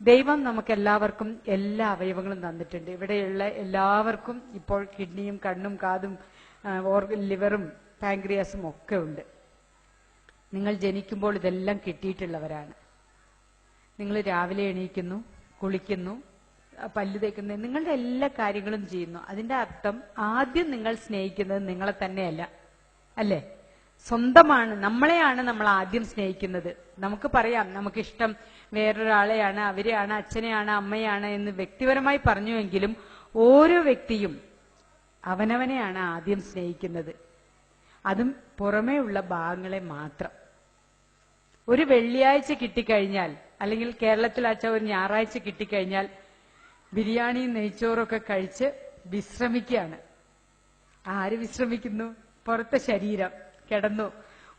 ദൈവം നമുക്ക് എല്ലാവർക്കും എല്ലാ അവയവങ്ങളും തന്നിട്ടുണ്ട്. ഇവിടെയുള്ള എല്ലാവർക്കും ഇപ്പോൾ കിഡ്നിയും കണ്ണും കാതും ലിവറും പാങ്ക്രിയാസും ഒക്കെ ഉണ്ട്. നിങ്ങൾ ജനിക്കുമ്പോൾ ഇതെല്ലാം കിട്ടിയിട്ടുള്ളവരാണ്. നിങ്ങൾ രാവിലെ എണീക്കുന്നു, കുളിക്കുന്നു, പല്ല് തേക്കുന്നു, നിങ്ങളുടെ എല്ലാ കാര്യങ്ങളും ചെയ്യുന്നു. അതിന്റെ അർത്ഥം ആദ്യം നിങ്ങൾ സ്നേഹിക്കുന്നത് നിങ്ങളെ തന്നെയല്ല, അല്ലേ? സ്വന്തമാണ്, നമ്മളെയാണ് നമ്മൾ ആദ്യം സ്നേഹിക്കുന്നത്. നമുക്ക് പറയാം നമുക്കിഷ്ടം വേറൊരാളെയാണ്, അവരെയാണ്, അച്ഛനെയാണ്, അമ്മയാണ് എന്ന് വ്യക്തിപരമായി പറഞ്ഞുവെങ്കിലും ഓരോ വ്യക്തിയും അവനവനെയാണ് ആദ്യം സ്നേഹിക്കുന്നത്. അതും പുറമേ ഉള്ള ഭാഗങ്ങളെ മാത്രം. ഒരു വെള്ളിയാഴ്ച കിട്ടിക്കഴിഞ്ഞാൽ, അല്ലെങ്കിൽ കേരളത്തിലാച്ച ഒരു ഞായറാഴ്ച കിട്ടിക്കഴിഞ്ഞാൽ ബിരിയാണിയും നെയ്ച്ചോറൊക്കെ കഴിച്ച് വിശ്രമിക്കുകയാണ്. ആര് വിശ്രമിക്കുന്നു? പുറത്തെ ശരീരം കിടന്നു.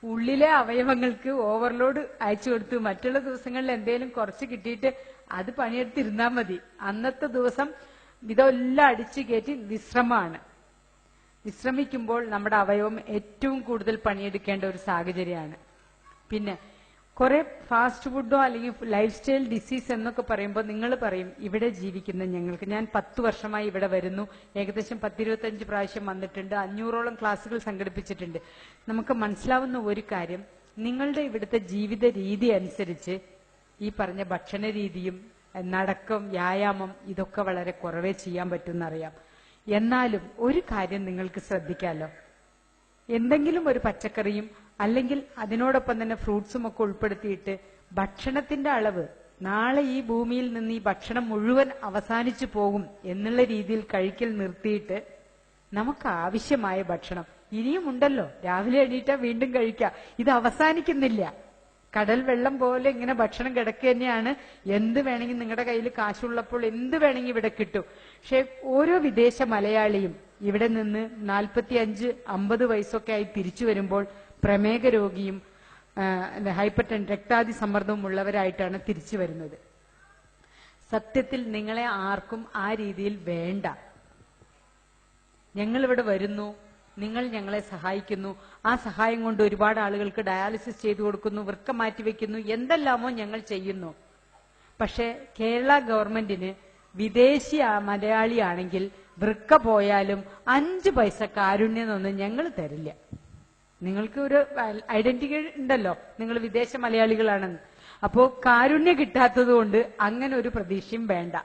ഉള്ളിലെ അവയവങ്ങൾക്ക് ഓവർലോഡ് അയച്ചു കൊടുത്തു. മറ്റുള്ള ദിവസങ്ങളിൽ എന്തെങ്കിലും കുറച്ച് കിട്ടിയിട്ട് അത് പണിയെടുത്തിരുന്നാൽ മതി. അന്നത്തെ ദിവസം ഇതെല്ലാം അടിച്ചു കയറ്റി വിശ്രമമാണ്. വിശ്രമിക്കുമ്പോൾ നമ്മുടെ അവയവം ഏറ്റവും കൂടുതൽ പണിയെടുക്കേണ്ട ഒരു സാഹചര്യമാണ്. പിന്നെ കുറെ ഫാസ്റ്റ് ഫുഡോ അല്ലെങ്കിൽ ലൈഫ് സ്റ്റൈൽ ഡിസീസ് എന്നൊക്കെ പറയുമ്പോൾ നിങ്ങൾ പറയും ഇവിടെ ജീവിക്കുന്ന ഞങ്ങൾക്ക്, ഞാൻ 10 വർഷമായി ഇവിടെ വരുന്നു, ഏകദേശം 10-25 പ്രാവശ്യം വന്നിട്ടുണ്ട്, 500ഓളം ക്ലാസ്സുകൾ സംഘടിപ്പിച്ചിട്ടുണ്ട്. നമുക്ക് മനസ്സിലാവുന്ന ഒരു കാര്യം, നിങ്ങളുടെ ഇവിടുത്തെ ജീവിത രീതി അനുസരിച്ച് ഈ പറഞ്ഞ ഭക്ഷണ രീതിയും നടക്കം, വ്യായാമം ഇതൊക്കെ വളരെ കുറവേ ചെയ്യാൻ പറ്റുമെന്നറിയാം. എന്നാലും ഒരു കാര്യം നിങ്ങൾക്ക് ശ്രദ്ധിക്കാമല്ലോ, എന്തെങ്കിലും ഒരു പച്ചക്കറിയും അല്ലെങ്കിൽ അതിനോടൊപ്പം തന്നെ ഫ്രൂട്ട്സും ഒക്കെ ഉൾപ്പെടുത്തിയിട്ട് ഭക്ഷണത്തിന്റെ അളവ്, നാളെ ഈ ഭൂമിയിൽ നിന്ന് ഈ ഭക്ഷണം മുഴുവൻ അവസാനിച്ചു പോകും എന്നുള്ള രീതിയിൽ കഴിക്കൽ നിർത്തിയിട്ട് നമുക്ക് ആവശ്യമായ ഭക്ഷണം ഇനിയും ഉണ്ടല്ലോ, രാവിലെ എണീറ്റാ വീണ്ടും കഴിക്കാം, ഇത് അവസാനിക്കുന്നില്ല. കടൽ വെള്ളം പോലെ ഇങ്ങനെ ഭക്ഷണം കിടക്കുക തന്നെയാണ്. എന്ത് വേണമെങ്കിൽ നിങ്ങളുടെ കയ്യിൽ കാശുള്ളപ്പോൾ എന്ത് വേണമെങ്കിൽ ഇവിടെ കിട്ടും. പക്ഷെ ഓരോ വിദേശ മലയാളിയും ഇവിടെ നിന്ന് 45-50 വയസ്സൊക്കെ ആയി തിരിച്ചു വരുമ്പോൾ പ്രമേഹ രോഗിയും രക്താതി സമ്മർദ്ദവും ഉള്ളവരായിട്ടാണ് തിരിച്ചു വരുന്നത്. സത്യത്തിൽ നിങ്ങളെ ആർക്കും ആ രീതിയിൽ വേണ്ട. ഞങ്ങളിവിടെ വരുന്നു, നിങ്ങൾ ഞങ്ങളെ സഹായിക്കുന്നു, ആ സഹായം കൊണ്ട് ഒരുപാട് ആളുകൾക്ക് ഡയാലിസിസ് ചെയ്തു കൊടുക്കുന്നു, വൃക്ക മാറ്റിവെക്കുന്നു, എന്തെല്ലാമോ ഞങ്ങൾ ചെയ്യുന്നു. പക്ഷെ കേരള ഗവൺമെന്റിന് വിദേശി മലയാളിയാണെങ്കിൽ വൃക്ക പോയാലും 5 പൈസ കാരുണ്യെന്നൊന്നും ഞങ്ങൾ തരില്ല. നിങ്ങൾക്ക് ഒരു ഐഡന്റിറ്റി ഉണ്ടല്ലോ, നിങ്ങൾ വിദേശ മലയാളികളാണെന്ന്. അപ്പോ കാരുണ്യം കിട്ടാത്തത് കൊണ്ട് അങ്ങനെ ഒരു പ്രതീക്ഷയും വേണ്ട.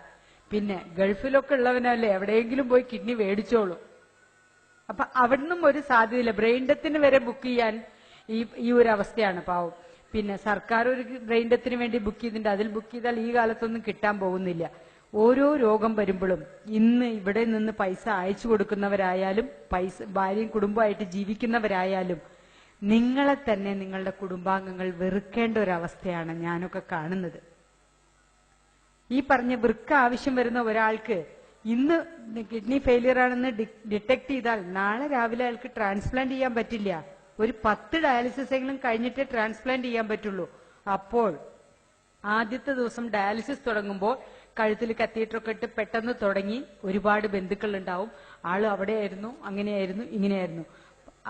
പിന്നെ ഗൾഫിലൊക്കെ ഉള്ളവനല്ലേ എവിടെയെങ്കിലും പോയി കിഡ്നി മേടിച്ചോളൂ. അപ്പൊ അവിടുന്നും ഒരു സാധ്യതയില്ല. ബ്രെയിൻ ഡെത്തിന് വരെ ബുക്ക് ചെയ്യാൻ ഈ ഒരു അവസ്ഥയാണ് പാവം. പിന്നെ സർക്കാർ ഒരു ബ്രെയിൻ ഡെത്തിന് വേണ്ടി ബുക്ക് ചെയ്തിട്ടുണ്ട്, അതിൽ ബുക്ക് ചെയ്താൽ ഈ കാലത്തൊന്നും കിട്ടാൻ പോകുന്നില്ല. ഓരോ രോഗം വരുമ്പോഴും ഇന്ന് ഇവിടെ നിന്ന് പൈസ അയച്ചു കൊടുക്കുന്നവരായാലും ഭാര്യയും കുടുംബമായിട്ട് ജീവിക്കുന്നവരായാലും നിങ്ങളെ തന്നെ നിങ്ങളുടെ കുടുംബാംഗങ്ങൾ വെറുക്കേണ്ട ഒരവസ്ഥയാണ് ഞാനൊക്കെ കാണുന്നത്. ഈ പറഞ്ഞ വൃക്ക ആവശ്യം വരുന്ന ഒരാൾക്ക് ഇന്ന് കിഡ്നി ഫെയിലിയർ ആണെന്ന് ഡിറ്റക്ട് ചെയ്താൽ നാളെ രാവിലെ അയാൾക്ക് ട്രാൻസ്പ്ലാന്റ് ചെയ്യാൻ പറ്റില്ല. ഒരു 10 ഡയാലിസിസ് എങ്കിലും കഴിഞ്ഞിട്ടേ ട്രാൻസ്പ്ലാന്റ് ചെയ്യാൻ പറ്റുള്ളൂ. അപ്പോൾ ആദ്യത്തെ ദിവസം ഡയാലിസിസ് തുടങ്ങുമ്പോൾ കഴുത്തിൽ കത്തീറ്ററൊക്കെ ഇട്ട് പെട്ടെന്ന് തുടങ്ങി, ഒരുപാട് ബന്ധുക്കൾ ഉണ്ടാവും, ആള് അവിടെയായിരുന്നു, അങ്ങനെയായിരുന്നു, ഇങ്ങനെയായിരുന്നു.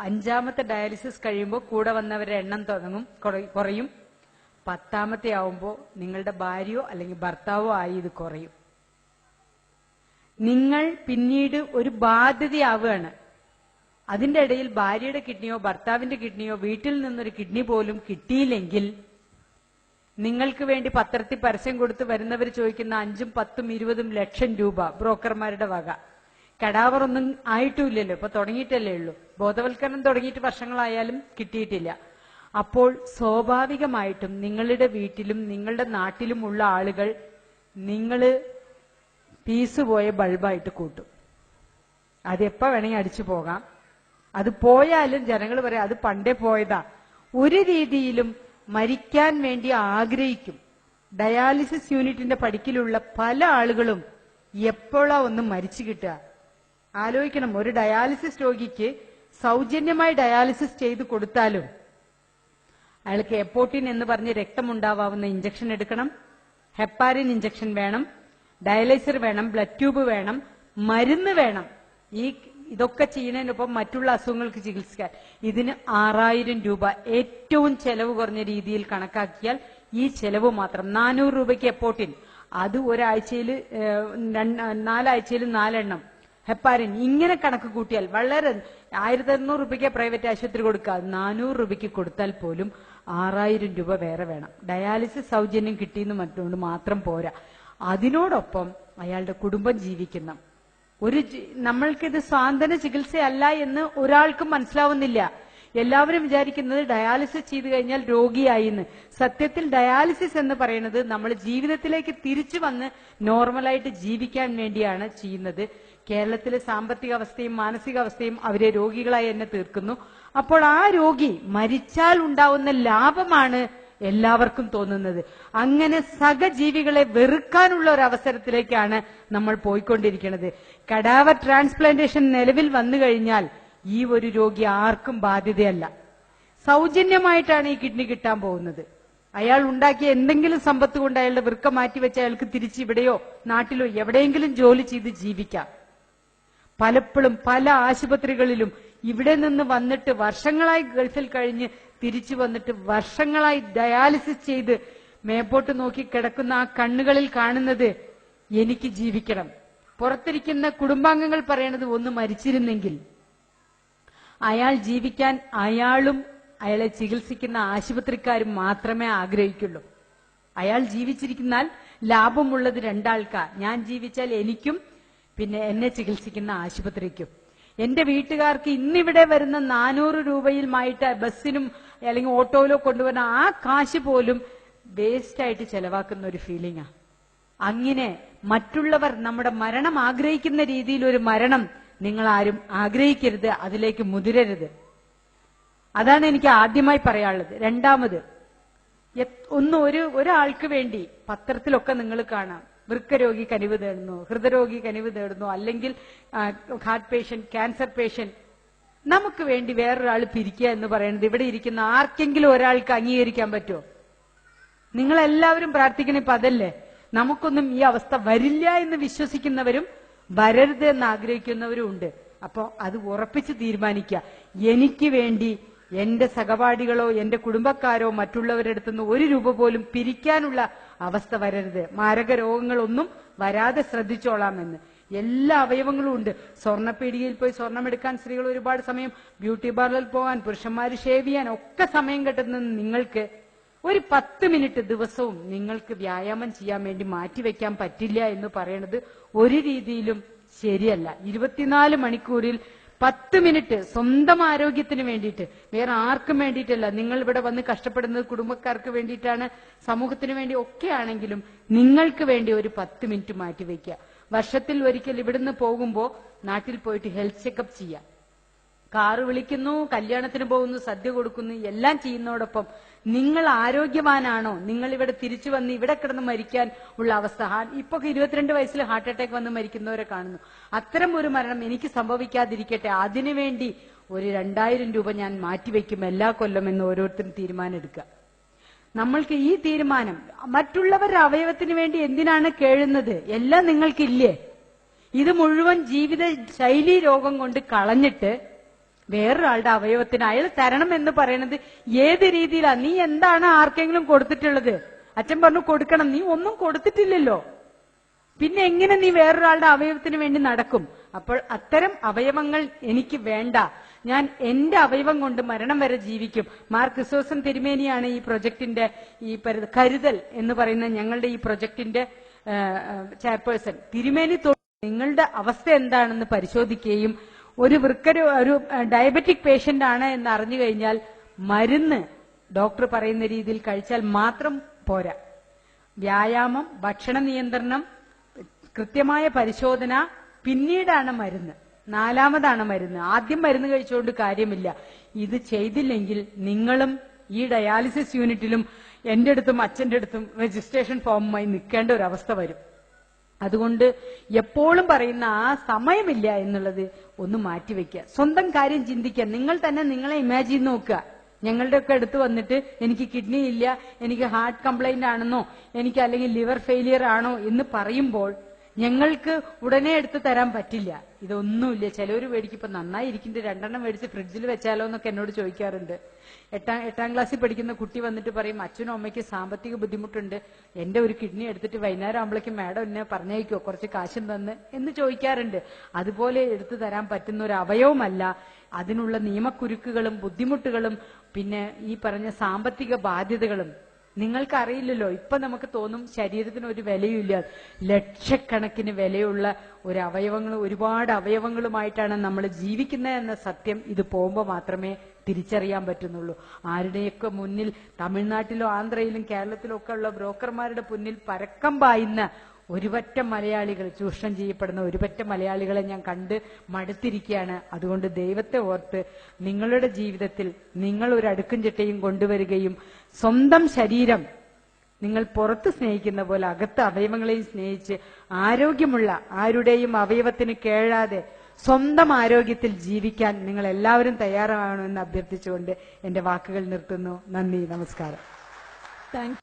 5ാമത്തെ ഡയാലിസിസ് കഴിയുമ്പോൾ കൂടെ വന്നവരുടെ എണ്ണം കുറയും. 10ാമത്തെ ആവുമ്പോൾ നിങ്ങളുടെ ഭാര്യയോ അല്ലെങ്കിൽ ഭർത്താവോ ആയി ഇത് കുറയും. നിങ്ങൾ പിന്നീട് ഒരു ബാധ്യതയാവുകയാണ്. അതിന്റെ ഇടയിൽ ഭാര്യയുടെ കിഡ്നിയോ ഭർത്താവിന്റെ കിഡ്നിയോ വീട്ടിൽ നിന്നൊരു കിഡ്നി പോലും കിട്ടിയില്ലെങ്കിൽ നിങ്ങൾക്ക് വേണ്ടി പത്രത്തിൽ പരസ്യം കൊടുത്ത് വരുന്നവർ ചോദിക്കുന്ന 5ഉം 10ഉം 20ഉം ലക്ഷം രൂപ ബ്രോക്കർമാരുടെ വക. കടാവറൊന്നും ആയിട്ടുമില്ലല്ലോ, ഇപ്പൊ തുടങ്ങിയിട്ടല്ലേ ഉള്ളൂ. ബോധവൽക്കരണം തുടങ്ങിയിട്ട് വർഷങ്ങളായാലും കിട്ടിയിട്ടില്ല. അപ്പോൾ സ്വാഭാവികമായിട്ടും നിങ്ങളുടെ വീട്ടിലും നിങ്ങളുടെ നാട്ടിലുമുള്ള ആളുകൾ നിങ്ങള് പീസ് പോയ ബൾബായിട്ട് കൂട്ടും. അതെപ്പോ വേണമെങ്കിൽ അടിച്ചു പോകാം. അത് പോയാലും ജനങ്ങൾ പറയാം അത് പണ്ടേ പോയതാ. ഒരു രീതിയിലും മരിക്കാൻ വേണ്ടി ആഗ്രഹിക്കും. ഡയാലിസിസ് യൂണിറ്റിന്റെ പടിക്കലുള്ള പല ആളുകളും എപ്പോഴാ ഒന്ന് മരിച്ചു കിട്ടുക ആലോചിക്കണം. ഒരു ഡയാലിസിസ് രോഗിക്ക് സൗജന്യമായി ഡയാലിസിസ് ചെയ്ത് കൊടുത്താലും അയാൾക്ക് എപ്പോട്ടിൻ എന്ന് പറഞ്ഞ് രക്തമുണ്ടാവാവുന്ന ഇഞ്ചക്ഷൻ എടുക്കണം, ഹെപ്പാരിൻ ഇഞ്ചക്ഷൻ വേണം, ഡയാലൈസർ വേണം, ബ്ലഡ് ട്യൂബ് വേണം, മരുന്ന് വേണം. ഇതൊക്കെ ചെയ്യുന്നതിനൊപ്പം മറ്റുള്ള അസുഖങ്ങൾക്ക് ചികിത്സിക്കാൻ ഇതിന് 6000 രൂപ ഏറ്റവും ചെലവ് കുറഞ്ഞ രീതിയിൽ കണക്കാക്കിയാൽ ഈ ചെലവ് മാത്രം 400 രൂപയ്ക്ക് എപ്പോട്ടിൻ, അത് ഒരാഴ്ചയിൽ 4 ആഴ്ചയിൽ 4 എണ്ണം. ഹെപ്പാരിൻ ഇങ്ങനെ കണക്ക് കൂട്ടിയാൽ വളരെ 1500 രൂപയ്ക്ക് പ്രൈവറ്റ് ആശുപത്രി കൊടുക്കുക, 400 രൂപയ്ക്ക് കൊടുത്താൽ പോലും 6000 രൂപ വേറെ വേണം. ഡയാലിസിസ് സൗജന്യം കിട്ടിയെന്ന് മറ്റുകൊണ്ട് മാത്രം പോരാ, അതിനോടൊപ്പം അയാളുടെ കുടുംബം ജീവിക്കുന്ന നമ്മൾക്കിത് സ്വാന്തന ചികിത്സയല്ല എന്ന് ഒരാൾക്കും മനസ്സിലാവുന്നില്ല. എല്ലാവരും വിചാരിക്കുന്നത് ഡയാലിസിസ് ചെയ്തു കഴിഞ്ഞാൽ രോഗിയായി എന്ന്. സത്യത്തിൽ ഡയാലിസിസ് എന്ന് പറയുന്നത് നമ്മൾ ജീവിതത്തിലേക്ക് തിരിച്ചു വന്ന് നോർമലായിട്ട് ജീവിക്കാൻ വേണ്ടിയാണ് ചെയ്യുന്നത്. കേരളത്തിലെ സാമ്പത്തിക അവസ്ഥയും മാനസികാവസ്ഥയും അവരെ രോഗികളായി തന്നെ തീർക്കുന്നു. അപ്പോൾ ആ രോഗി മരിച്ചാൽ ഉണ്ടാവുന്ന ലാഭമാണ് എല്ലാവർക്കും തോന്നുന്നത്. അങ്ങനെ സഹജീവികളെ വെറുക്കാനുള്ള ഒരു അവസരത്തിലേക്കാണ് നമ്മൾ പോയിക്കൊണ്ടിരിക്കുന്നത്. കഡാവർ ട്രാൻസ്പ്ലാന്റേഷൻ നിലവിൽ വന്നു കഴിഞ്ഞാൽ ഈ ഒരു രോഗി ആർക്കും ബാധ്യതയല്ല. സൗജന്യമായിട്ടാണ് ഈ കിഡ്നി കിട്ടാൻ പോകുന്നത്. അയാൾ ഉണ്ടാക്കിയ എന്തെങ്കിലും സമ്പത്ത് കൊണ്ട് അയാളുടെ വൃക്ക മാറ്റിവെച്ച് അയാൾക്ക് തിരിച്ച് ഇവിടെയോ നാട്ടിലോ എവിടെയെങ്കിലും ജോലി ചെയ്ത് ജീവിക്കാം. പലപ്പോഴും പല ആശുപത്രികളിലും ഇവിടെ നിന്ന് വന്നിട്ട് വർഷങ്ങളായി ഗൾഫിൽ കഴിഞ്ഞ് തിരിച്ചു വന്നിട്ട് വർഷങ്ങളായി ഡയാലിസിസ് ചെയ്ത് മേപ്പോട്ട് നോക്കി കിടക്കുന്ന ആ കണ്ണുകളിൽ കാണുന്നത് എനിക്ക് ജീവിക്കണം. പുറത്തിരിക്കുന്ന കുടുംബാംഗങ്ങൾ പറയണത് ഒന്ന് മരിച്ചിരുന്നെങ്കിൽ. അയാൾ ജീവിക്കാൻ അയാളും അയാളെ ചികിത്സിക്കുന്ന ആശുപത്രിക്കാരും മാത്രമേ ആഗ്രഹിക്കുള്ളൂ. അയാൾ ജീവിച്ചിരിക്കുന്നാൽ ലാഭമുള്ളത് രണ്ടാൾക്കാ. ഞാൻ ജീവിച്ചാൽ എനിക്കും പിന്നെ എന്നെ ചികിത്സിക്കുന്ന ആശുപത്രിക്കും. എന്റെ വീട്ടുകാർക്ക് ഇന്നിവിടെ വരുന്ന 400 രൂപയിലുമായിട്ട് ബസ്സിനും അല്ലെങ്കിൽ ഓട്ടോയിലോ കൊണ്ടുവരുന്ന ആ കാശ് പോലും വേസ്റ്റായിട്ട് ചെലവാക്കുന്ന ഒരു ഫീലിംഗാ. അങ്ങനെ മറ്റുള്ളവർ നമ്മുടെ മരണം ആഗ്രഹിക്കുന്ന രീതിയിൽ ഒരു മരണം നിങ്ങൾ ആരും ആഗ്രഹിക്കരുത്, അതിലേക്ക് മുതിരരുത്. അതാണ് എനിക്ക് ആദ്യമായി പറയാനുള്ളത്. രണ്ടാമത്, ഒരാൾക്ക് വേണ്ടി പത്രത്തിലൊക്കെ നിങ്ങൾ കാണാം, വൃക്കരോഗി കനിവ് തേടുന്നു, ഹൃദയരോഗി കനിവ് തേടുന്നു, അല്ലെങ്കിൽ ഹാർട്ട് പേഷ്യന്റ്, ക്യാൻസർ പേഷ്യന്റ്. നമുക്ക് വേണ്ടി വേറൊരാൾ പിരിക്കുക എന്ന് പറയുന്നത് ഇവിടെ ഇരിക്കുന്ന ആർക്കെങ്കിലും ഒരാൾക്ക് അംഗീകരിക്കാൻ പറ്റുമോ? നിങ്ങളെല്ലാവരും പ്രാർത്ഥിക്കണ ഇപ്പൊ അതല്ലേ. നമുക്കൊന്നും ഈ അവസ്ഥ വരില്ല എന്ന് വിശ്വസിക്കുന്നവരും വരരുത് എന്ന് ആഗ്രഹിക്കുന്നവരും ഉണ്ട്. അപ്പൊ അത് ഉറപ്പിച്ച് തീരുമാനിക്കുക. എനിക്ക് വേണ്ടി എന്റെ സഹപാഠികളോ എന്റെ കുടുംബക്കാരോ മറ്റുള്ളവരുടെ അടുത്തുനിന്ന് 1 രൂപ പോലും പിരിക്കാനുള്ള അവസ്ഥ വരരുത്. മാരക രോഗങ്ങളൊന്നും വരാതെ ശ്രദ്ധിച്ചോളാമെന്ന്. എല്ലാ അവയവങ്ങളും ഉണ്ട്. സ്വർണ്ണപ്പീടികയിൽ പോയി സ്വർണ്ണമെടുക്കാൻ സ്ത്രീകൾ ഒരുപാട് സമയം, ബ്യൂട്ടി പാർലറിൽ പോകാൻ, പുരുഷന്മാർ ഷേവ് ചെയ്യാൻ ഒക്കെ സമയം കിട്ടുന്ന നിങ്ങൾക്ക് ഒരു 10 മിനിറ്റ് ദിവസവും നിങ്ങൾക്ക് വ്യായാമം ചെയ്യാൻ വേണ്ടി മാറ്റിവെക്കാൻ പറ്റില്ല എന്ന് പറയുന്നത് ഒരു രീതിയിലും ശരിയല്ല. 24 മണിക്കൂറിൽ 10 മിനിറ്റ് സ്വന്തം ആരോഗ്യത്തിന് വേണ്ടിയിട്ട്, വേറെ ആർക്കും വേണ്ടിയിട്ടല്ല. നിങ്ങൾ ഇവിടെ വന്ന് കഷ്ടപ്പെടുന്നത് കുടുംബക്കാർക്ക് വേണ്ടിയിട്ടാണ്, സമൂഹത്തിന് വേണ്ടി ഒക്കെ ആണെങ്കിലും നിങ്ങൾക്ക് വേണ്ടി ഒരു 10 മിനിറ്റ് മാറ്റിവെക്കുക. വർഷത്തിൽ ഒരിക്കൽ ഇവിടുന്ന് പോകുമ്പോൾ നാട്ടിൽ പോയിട്ട് ഹെൽത്ത് ചെക്കപ്പ് ചെയ്യാം. കാറ് വിളിക്കുന്നു, കല്യാണത്തിന് പോകുന്നു, സദ്യ കൊടുക്കുന്നു, എല്ലാം ചെയ്യുന്നതോടൊപ്പം നിങ്ങൾ ആരോഗ്യവാനാണോ? നിങ്ങൾ ഇവിടെ തിരിച്ചു വന്ന് ഇവിടെ കിടന്ന് മരിക്കാൻ ഉള്ള അവസ്ഥ. ഇപ്പൊ 22 വയസ്സിൽ ഹാർട്ട് അറ്റാക്ക് വന്ന് മരിക്കുന്നവരെ കാണുന്നു. അത്തരം ഒരു മരണം എനിക്ക് സംഭവിക്കാതിരിക്കട്ടെ, അതിനുവേണ്ടി ഒരു 2000 രൂപ ഞാൻ മാറ്റിവെക്കും എല്ലാ കൊല്ലം എന്ന് ഓരോരുത്തരും തീരുമാനം എടുക്കുക. നമ്മൾക്ക് ഈ തീരുമാനം, മറ്റുള്ളവരുടെ അവയവത്തിന് വേണ്ടി എന്തിനാണ് കേഴുന്നത്? എല്ലാം നിങ്ങൾക്കില്ലേ? ഇത് മുഴുവൻ ജീവിത ശൈലി രോഗം കൊണ്ട് കളഞ്ഞിട്ട് വേറൊരാളുടെ അവയവത്തിന് അയാൾ തരണം എന്ന് പറയുന്നത് ഏത് രീതിയിലാ? നീ എന്താണ് ആർക്കെങ്കിലും കൊടുത്തിട്ടുള്ളത്? അച്ഛൻ പറഞ്ഞു കൊടുക്കണം, നീ ഒന്നും കൊടുത്തിട്ടില്ലല്ലോ, പിന്നെ എങ്ങനെ നീ വേറൊരാളുടെ അവയവത്തിന് വേണ്ടി നടക്കും? അപ്പോൾ അത്തരം അവയവങ്ങൾ എനിക്ക് വേണ്ട, ഞാൻ എന്റെ അവയവം കൊണ്ട് മരണം വരെ ജീവിക്കും. മാർ ക്രിസോസ്റ്റം തിരുമേനിയാണ് ഈ പ്രൊജക്ടിന്റെ ഈ കരുതൽ എന്ന് പറയുന്ന ഞങ്ങളുടെ ഈ പ്രൊജക്ടിന്റെ ചെയർപേഴ്സൺ. തിരുമേനി നിങ്ങളുടെ അവസ്ഥ എന്താണെന്ന് പരിശോധിക്കുകയും ഒരു ഡയബറ്റിക് പേഷ്യന്റ് ആണ് എന്ന് അറിഞ്ഞു കഴിഞ്ഞാൽ മരുന്ന് ഡോക്ടർ പറയുന്ന രീതിയിൽ കഴിച്ചാൽ മാത്രം പോരാ. വ്യായാമം, ഭക്ഷണ നിയന്ത്രണം, കൃത്യമായ പരിശോധന, പിന്നീടാണ് മരുന്ന്, 4മതാണ് മരുന്ന്. ആദ്യം മരുന്ന് കഴിച്ചുകൊണ്ട് കാര്യമില്ല. ഇത് ചെയ്തില്ലെങ്കിൽ നിങ്ങളും ഈ ഡയാലിസിസ് യൂണിറ്റിലും എന്റെ അടുത്തും അച്ഛന്റെ അടുത്തും രജിസ്ട്രേഷൻ ഫോമുമായി നിൽക്കേണ്ട ഒരു അവസ്ഥ വരും. അതുകൊണ്ട് എപ്പോഴും പറയുന്ന ആ സമയമില്ല എന്നുള്ളത് ഒന്ന് മാറ്റിവെക്കുക. സ്വന്തം കാര്യം ചിന്തിക്കുക. നിങ്ങൾ തന്നെ നിങ്ങളെ ഇമാജിൻ നോക്കുക. ഞങ്ങളുടെയൊക്കെ അടുത്ത് വന്നിട്ട് എനിക്ക് കിഡ്നി ഇല്ല, എനിക്ക് ഹാർട്ട് കംപ്ലൈന്റ് ആണെന്നോ എനിക്ക് അല്ലെങ്കിൽ ലിവർ ഫെയിലിയർ ആണോ എന്ന് പറയുമ്പോൾ ഞങ്ങൾക്ക് ഉടനെ എടുത്ത് തരാൻ പറ്റില്ല. ഇതൊന്നുമില്ല. ചിലവർ മേടിക്കും. ഇപ്പൊ നന്നായിരിക്കുന്നുണ്ട്, 2 മേടിച്ച് ഫ്രിഡ്ജിൽ വെച്ചാലോ എന്നൊക്കെ എന്നോട് ചോദിക്കാറുണ്ട്. എട്ടാം ക്ലാസ്സിൽ പഠിക്കുന്ന കുട്ടി വന്നിട്ട് പറയും, അച്ഛനും അമ്മയ്ക്ക് സാമ്പത്തിക ബുദ്ധിമുട്ടുണ്ട്, എന്റെ ഒരു കിഡ്നി എടുത്തിട്ട് വൈകുന്നേരം ആകുമ്പോഴേക്കും മാഡം എന്നെ പറഞ്ഞേക്കോ കുറച്ച് കാശും തന്ന് എന്ന് ചോദിക്കാറുണ്ട്. അതുപോലെ എടുത്തു തരാൻ പറ്റുന്ന ഒരു അവയവമല്ല. അതിനുള്ള നിയമക്കുരുക്കുകളും ബുദ്ധിമുട്ടുകളും പിന്നെ ഈ പറഞ്ഞ സാമ്പത്തിക ബാധ്യതകളും നിങ്ങൾക്കറിയില്ലല്ലോ. ഇപ്പൊ നമുക്ക് തോന്നും ശരീരത്തിന് ഒരു വിലയുമില്ല. ലക്ഷക്കണക്കിന് വിലയുള്ള ഒരു അവയവങ്ങൾ, ഒരുപാട് അവയവങ്ങളുമായിട്ടാണ് നമ്മൾ ജീവിക്കുന്നത് എന്ന സത്യം ഇത് പോകുമ്പോൾ മാത്രമേ തിരിച്ചറിയാൻ പറ്റുന്നുള്ളൂ. ആരുടെയൊക്കെ മുന്നിൽ തമിഴ്നാട്ടിലോ ആന്ധ്രയിലും കേരളത്തിലും ഒക്കെ ഉള്ള ബ്രോക്കർമാരുടെ മുന്നിൽ പരക്കം പായുന്ന ഒരുപറ്റം മലയാളികൾ, ചൂഷണം ചെയ്യപ്പെടുന്ന ഒരുപറ്റം മലയാളികളെ ഞാൻ കണ്ട് മടുത്തിരിക്കുകയാണ്. അതുകൊണ്ട് ദൈവത്തെ ഓർത്ത് നിങ്ങളുടെ ജീവിതത്തിൽ നിങ്ങൾ ഒരു അടുക്കും ചിട്ടയും കൊണ്ടുവരികയും സ്വന്തം ശരീരം നിങ്ങൾ പുറത്ത് സ്നേഹിക്കുന്ന പോലെ അകത്ത് അവയവങ്ങളെയും സ്നേഹിച്ച് ആരോഗ്യമുള്ള ആരുടെയും അവയവത്തിന് കേഴാതെ സ്വന്തം ആരോഗ്യത്തിൽ ജീവിക്കാൻ നിങ്ങൾ എല്ലാവരും തയ്യാറാകണമെന്ന് അഭ്യർത്ഥിച്ചുകൊണ്ട് എന്റെ വാക്കുകൾ നിർത്തുന്നു. നന്ദി, നമസ്കാരം.